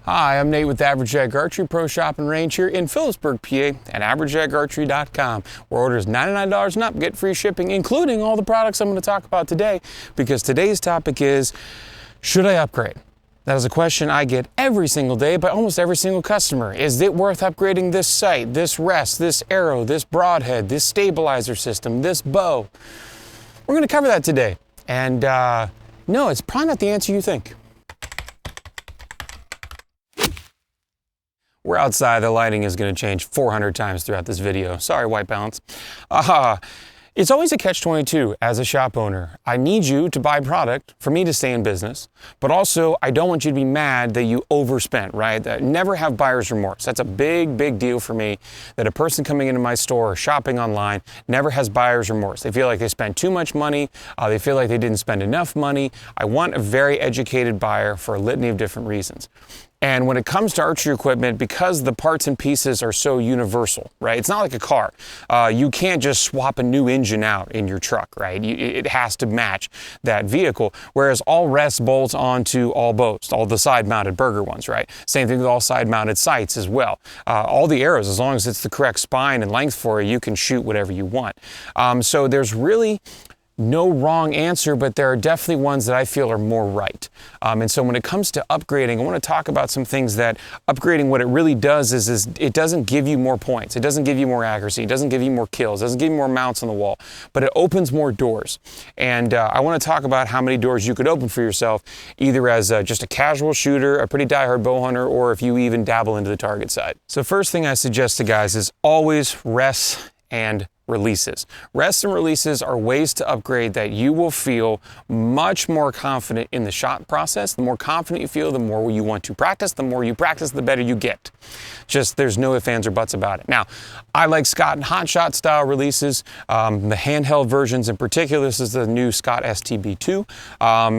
Hi, I'm Nate with Average Egg Archery Pro Shop and Range here in Phillipsburg, PA at averageeggarchery.com, where orders $99 and up get free shipping, including all the products I'm going to talk about today, because today's topic is, should I upgrade? That is a question I get every single day by almost every single customer. Is it worth upgrading this sight, this rest, this arrow, this broadhead, this stabilizer system, this bow? We're going to cover that today. And no, it's probably not the answer you think. We're outside, the lighting is going to change 400 times throughout this video. Sorry, white balance. It's always a catch-22 as a shop owner. I need you to buy product for me to stay in business, but also I don't want you to be mad that you overspent, right? That never have buyer's remorse. That's a big, big deal for me, that a person coming into my store or shopping online never has buyer's remorse. They feel like they spent too much money. They feel like they didn't spend enough money. I want a very educated buyer for a litany of different reasons. And when it comes to archery equipment, because the parts and pieces are so universal, right? It's not like a car. You can't just swap a new engine out in your truck, right? It has to match that vehicle. Whereas all rests bolts onto all bows, all the side-mounted burger ones, right? Same thing with all side-mounted sights as well. All the arrows, as long as it's the correct spine and length for you, you can shoot whatever you want. So there's really no wrong answer, but there are definitely ones that I feel are more right. And so when it comes to upgrading, I want to talk about some things that upgrading, what it really does is it doesn't give you more points. It doesn't give you more accuracy. It doesn't give you more kills. It doesn't give you more mounts on the wall, but it opens more doors. And I want to talk about how many doors you could open for yourself, either as just a casual shooter, a pretty diehard bow hunter, or if you even dabble into the target side. So first thing I suggest to guys is always rests and releases. Rests and releases are ways to upgrade that you will feel much more confident in the shot process. The more confident you feel, the more you want to practice. The more you practice, the better you get. Just there's no ifs, ands, or buts about it. Now, I like Scott and Hot Shot style releases, the handheld versions in particular. This is the new Scott STB2,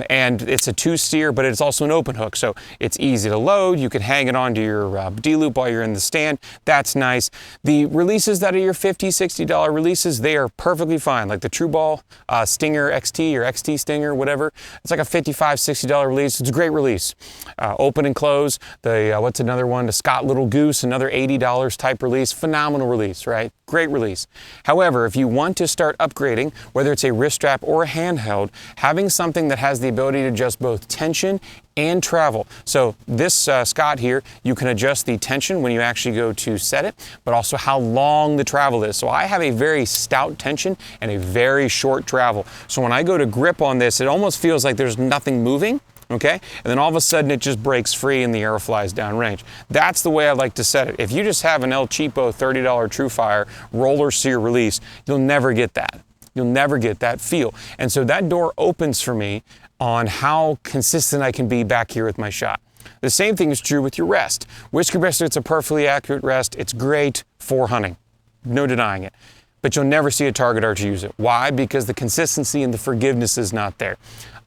and it's a 2-steer, but it's also an open hook, so it's easy to load. You can hang it onto your D-loop while you're in the stand. That's nice. The releases that are your $50, $60 releases, they are perfectly fine. Like the True Ball Stinger XT or XT Stinger, whatever. It's like a $55, $60 release. It's a great release. Open and close. The what's another one? The Scott Little Goose, another $80 type release. Phenomenal release, right? Great release. However, if you want to start upgrading, whether it's a wrist strap or a handheld, having something that has the ability to adjust both tension and travel. So this Scott here, you can adjust the tension when you actually go to set it, but also how long the travel is. So I have a very stout tension and a very short travel. So when I go to grip on this, it almost feels like there's nothing moving. Okay, and then all of a sudden it just breaks free and the arrow flies downrange. That's the way I like to set it. If you just have an El Cheapo $30 TrueFire roller sear release, you'll never get that. You'll never get that feel. And so that door opens for me on how consistent I can be back here with my shot. The same thing is true with your rest. Whisker Biscuit's a perfectly accurate rest. It's great for hunting. No denying it. But you'll never see a target archer use it. Why? Because the consistency and the forgiveness is not there.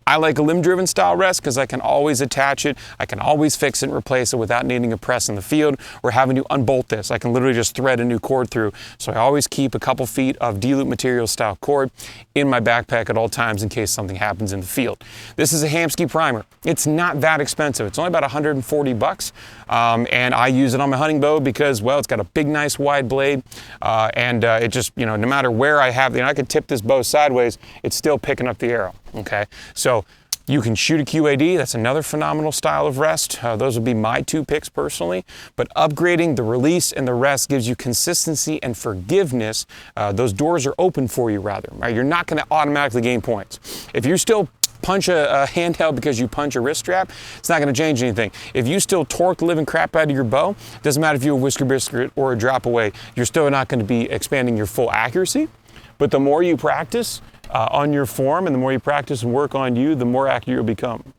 I like a limb-driven style rest because I can always attach it. I can always fix it and replace it without needing a press in the field or having to unbolt this. I can literally just thread a new cord through. So I always keep a couple feet of D-loop material style cord in my backpack at all times in case something happens in the field. This is a Hamskea primer. It's not that expensive. It's only about 140 bucks. And I use it on my hunting bow because, well, it's got a big, nice wide blade. It just, no matter where I have, I could tip this bow sideways, it's still picking up the arrow. Okay, so you can shoot a QAD. That's another phenomenal style of rest. Those would be my 2 picks personally. But upgrading the release and the rest gives you consistency and forgiveness. Those doors are open for you, rather. Right? You're not going to automatically gain points. If you still punch a handheld because you punch a wrist strap, it's not going to change anything. If you still torque the living crap out of your bow, it doesn't matter if you're a Whisker Biscuit or a drop away, you're still not going to be expanding your full accuracy. But the more you practice on your form and the more you practice and work on you, the more accurate you'll become.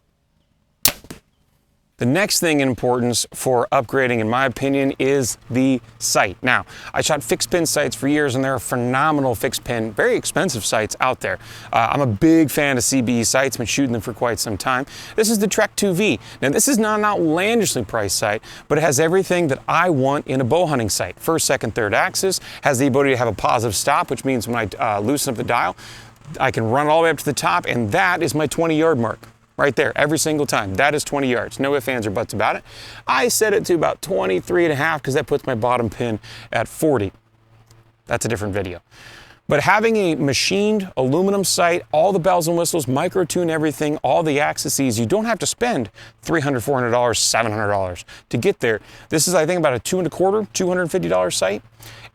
The next thing in importance for upgrading, in my opinion, is the sight. Now, I shot fixed pin sights for years, and there are phenomenal fixed pin, very expensive sights out there. I'm a big fan of CBE sights, been shooting them for quite some time. This is the Trek 2V. Now, this is not an outlandishly priced sight, but it has everything that I want in a bow hunting sight. First, second, third axis, has the ability to have a positive stop, which means when I loosen up the dial, I can run all the way up to the top, and that is my 20-yard mark. right there, every single time. That is 20 yards, no ifs, ands, or buts about it. I set it to about 23.5 because that puts my bottom pin at 40. That's a different video. But having a machined aluminum sight, all the bells and whistles, micro tune everything, all the accessories, you don't have to spend $300, $400, $700 to get there. This is, I think, about a $225, $250 sight,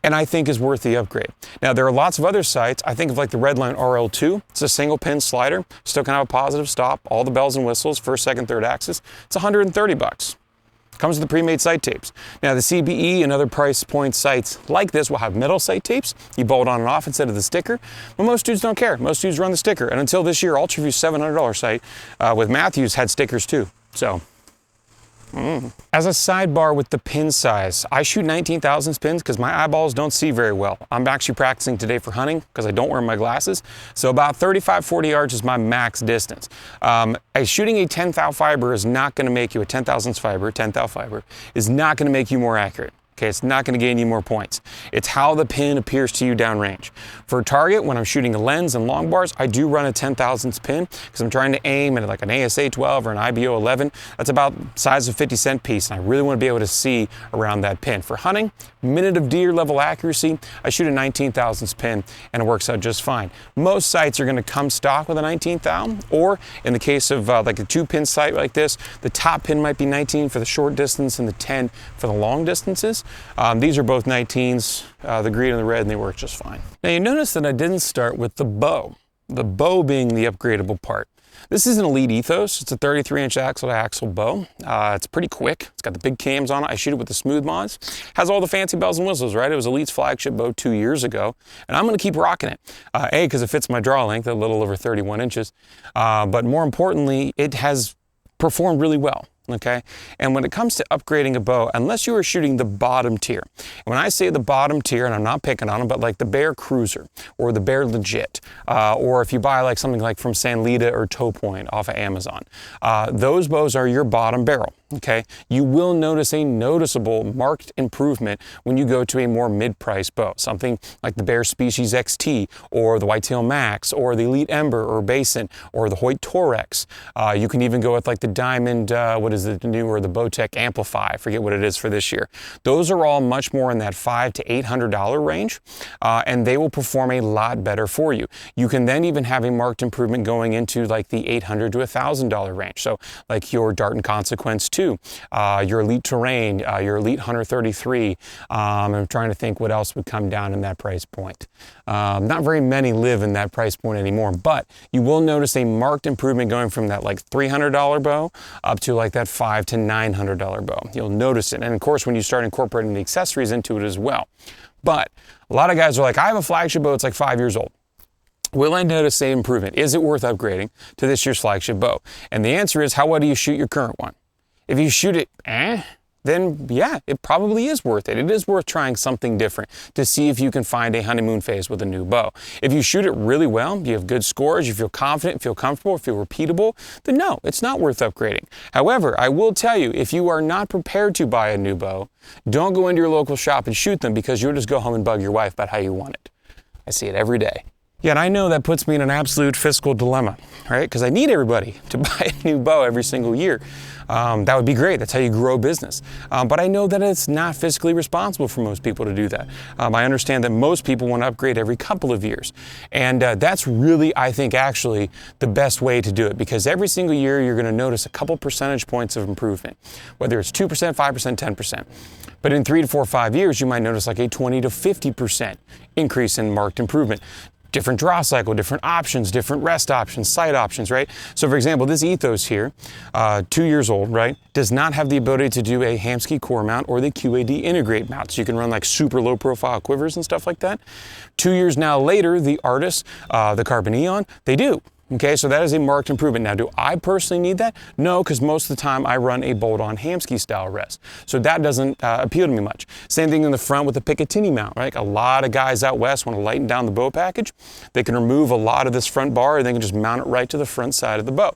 and I think is worth the upgrade. Now, there are lots of other sights. I think of like the Redline RL2. It's a single pin slider, still can have a positive stop, all the bells and whistles, first, second, third axis. It's 130 bucks. Comes with the pre-made sight tapes. Now the CBE and other price point sights like this will have metal sight tapes. You bolt on and off instead of the sticker. But most dudes don't care. Most dudes run the sticker. And until this year, UltraView's $700 sight with Matthews had stickers too. So. As a sidebar with the pin size, I shoot 19 thousandths pins because my eyeballs don't see very well. I'm actually practicing today for hunting because I don't wear my glasses. So about 35, 40 yards is my max distance. Shooting a 10 thou fiber is not going to make you a 10 thousandths fiber, 10 thou fiber, is not going to make you more accurate. Okay, it's not going to gain you more points. It's how the pin appears to you downrange. For target, when I'm shooting a lens and long bars, I do run a 10 thousandths pin because I'm trying to aim at like an ASA 12 or an IBO 11. That's about size of 50-cent piece, and I really want to be able to see around that pin. For hunting, minute of deer level accuracy, I shoot a 19 thousandths pin, and it works out just fine. Most sights are going to come stock with a 19 thou, or in the case of like a 2-pin sight like this, the top pin might be 19 for the short distance and the 10 for the long distances. These are both 19s, the green and the red, and they work just fine. Now you notice that I didn't start with the bow being the upgradable part. This is an Elite Ethos. It's a 33-inch axle-to-axle bow. It's pretty quick. It's got the big cams on it. I shoot it with the smooth mods. Has all the fancy bells and whistles, right? It was Elite's flagship bow 2 years ago, and I'm going to keep rocking it. A, because it fits my draw length, a little over 31 inches, but more importantly, it has performed really well. Okay, and when it comes to upgrading a bow, unless you are shooting the bottom tier, and when I say the bottom tier, and I'm not picking on them, but like the Bear Cruiser or the Bear Legit, or if you buy like something like from Sanlita or Toe Point off of Amazon, those bows are your bottom barrel. Okay, you will notice a noticeable marked improvement when you go to a more mid-price bow, something like the Bear Species XT or the Whitetail Max or the Elite Ember or Basin or the Hoyt Torex. You can even go with like the Diamond, what is it new, or the Bowtech Amplify, I forget what it is for this year. Those are all much more in that $500 to $800 range, and they will perform a lot better for you. You can then even have a marked improvement going into like the $800 to $1,000 range. So like your Dart and Consequence 2, your Elite Terrain, your Elite Hunter 33. I'm trying to think what else would come down in that price point. Not very many live in that price point anymore, but you will notice a marked improvement going from that like $300 bow up to like that $500 to $900 bow. You'll notice it. And of course, when you start incorporating the accessories into it as well. But a lot of guys are like, I have a flagship bow, it's like 5 years old. Will I notice an improvement? Is it worth upgrading to this year's flagship bow? And the answer is, how well do you shoot your current one? If you shoot it, then yeah, it probably is worth it. It is worth trying something different to see if you can find a honeymoon phase with a new bow. If you shoot it really well, you have good scores, you feel confident, feel comfortable, feel repeatable, then no, it's not worth upgrading. However, I will tell you, if you are not prepared to buy a new bow, don't go into your local shop and shoot them, because you'll just go home and bug your wife about how you want it. I see it every day. Yeah, and I know that puts me in an absolute fiscal dilemma, right? Because I need everybody to buy a new bow every single year. That would be great. That's how you grow business. But I know that it's not fiscally responsible for most people to do that. I understand that most people want to upgrade every couple of years. And that's really, I think, actually the best way to do it, because every single year you're going to notice a couple percentage points of improvement, whether it's 2%, 5%, 10%. But in 3 to 4 or 5 years, you might notice like a 20 to 50% increase in marked improvement. Different draw cycle, different options, different rest options, sight options, right? So for example, this Ethos here, 2 years old, right, does not have the ability to do a Hamskea core mount or the QAD integrate mount. So you can run like super low profile quivers and stuff like that. 2 years now later, the Artis, the Carbon Eon, they do. Okay, so that is a marked improvement. Now, do I personally need that? No, because most of the time I run a bolt-on Hamskea style rest. So that doesn't appeal to me much. Same thing in the front with the Picatinny mount, right? A lot of guys out west want to lighten down the bow package. They can remove a lot of this front bar and they can just mount it right to the front side of the bow.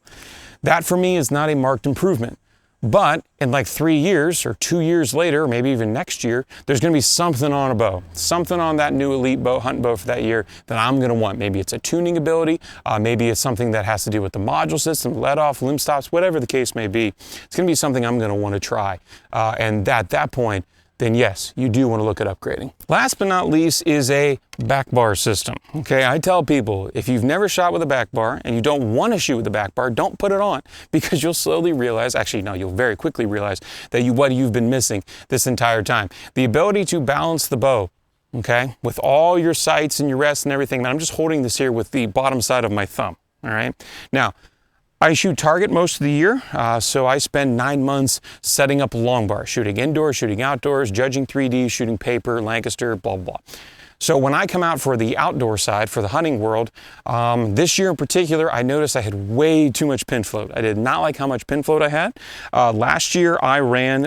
That for me is not a marked improvement. But in like 3 years or 2 years later, or maybe even next year, there's gonna be something on a bow, something on that new elite bow, hunting bow for that year that I'm gonna want. Maybe it's a tuning ability, maybe it's something that has to do with the module system, let off, limb stops, whatever the case may be. It's gonna be something I'm gonna wanna try. And at that point, then yes, you do want to look at upgrading. Last but not least is a back bar system. Okay, I tell people, if you've never shot with a back bar and you don't want to shoot with a back bar, don't put it on, because you'll slowly realize, actually no, you'll very quickly realize that what you've been missing this entire time. The ability to balance the bow, okay, with all your sights and your rests and everything. I'm just holding this here with the bottom side of my thumb, all right? Now, I shoot target most of the year, so I spend 9 months setting up a long bar, shooting indoors, shooting outdoors, judging 3D, shooting paper, Lancaster, blah, blah, blah. So when I come out for the outdoor side, for the hunting world, this year in particular, I noticed I had way too much pin float. I did not like how much pin float I had. Last year I ran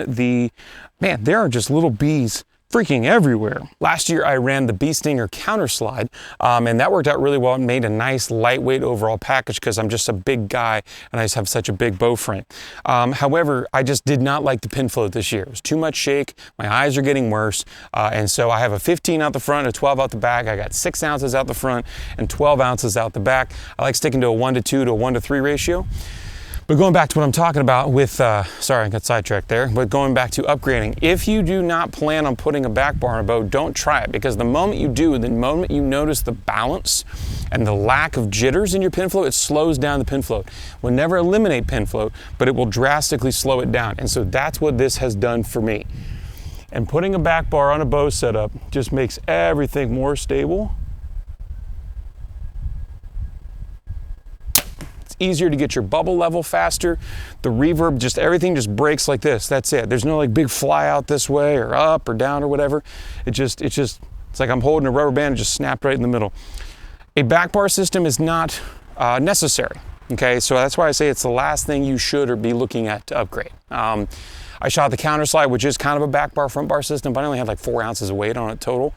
man, there are just little bees freaking everywhere. Last year I ran the Bee Stinger counter slide, and that worked out really well. It made a nice lightweight overall package because I'm just a big guy and I just have such a big bow frame. However, I just did not like the pin float this year. It was too much shake, my eyes are getting worse, and so I have a 15 out the front, a 12 out the back. I got 6 ounces out the front and 12 ounces out the back. I like sticking to a 1:2 to a 1:3 ratio. But going back to what I'm talking about with, sorry, I got sidetracked there, but going back to upgrading, if you do not plan on putting a back bar on a bow, don't try it, because the moment you do, the moment you notice the balance and the lack of jitters in your pin float, it slows down the pin float. We'll never eliminate pin float, but it will drastically slow it down. And so that's what this has done for me. And putting a back bar on a bow setup just makes everything more stable.Easier to get your bubble level faster. The reverb, just everything just breaks like this. That's it. There's no like big fly out this way or up or down or whatever. It's like I'm holding a rubber band and just snapped right in the middle. A back bar system is not necessary. Okay, so that's why I say it's the last thing you should or be looking at to upgrade. I shot the counter slide, which is kind of a back bar, front bar system, but I only had like 4 ounces of weight on it total.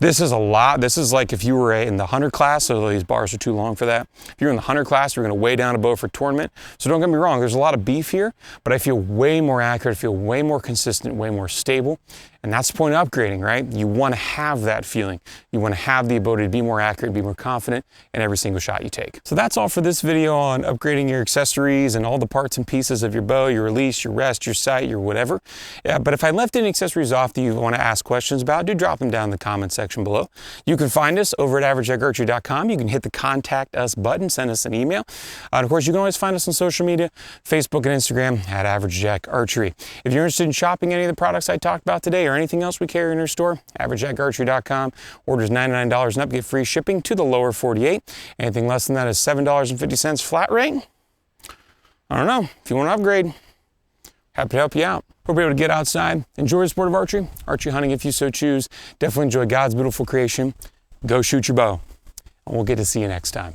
This is a lot. This is like if you were in the hunter class, so these bars are too long for that. If you're in the hunter class, you're gonna weigh down a bow for tournament. So don't get me wrong, there's a lot of beef here, but I feel way more accurate, I feel way more consistent, way more stable. And that's the point of upgrading, right? You wanna have that feeling. You wanna have the ability to be more accurate, be more confident in every single shot you take. So that's all for this video on upgrading your accessories and all the parts and pieces of your bow, your release, your rest, your sight, your whatever. Yeah, but if I left any accessories off that you wanna ask questions about, do drop them down in the comment section below. You can find us over at averagejackArchery.com. You can hit the contact us button, send us an email. And of course, you can always find us on social media, Facebook and Instagram at AverageJackArchery. If you're interested in shopping any of the products I talked about today or anything else we carry in our store, AverageJackArchery.com. Orders $99 and up, get free shipping to the lower 48. Anything less than that is $7.50 flat rate. I don't know. If you want to upgrade, happy to help you out. Hope you're able to get outside, enjoy the sport of archery hunting if you so choose. Definitely enjoy God's beautiful creation. Go shoot your bow, and we'll get to see you next time.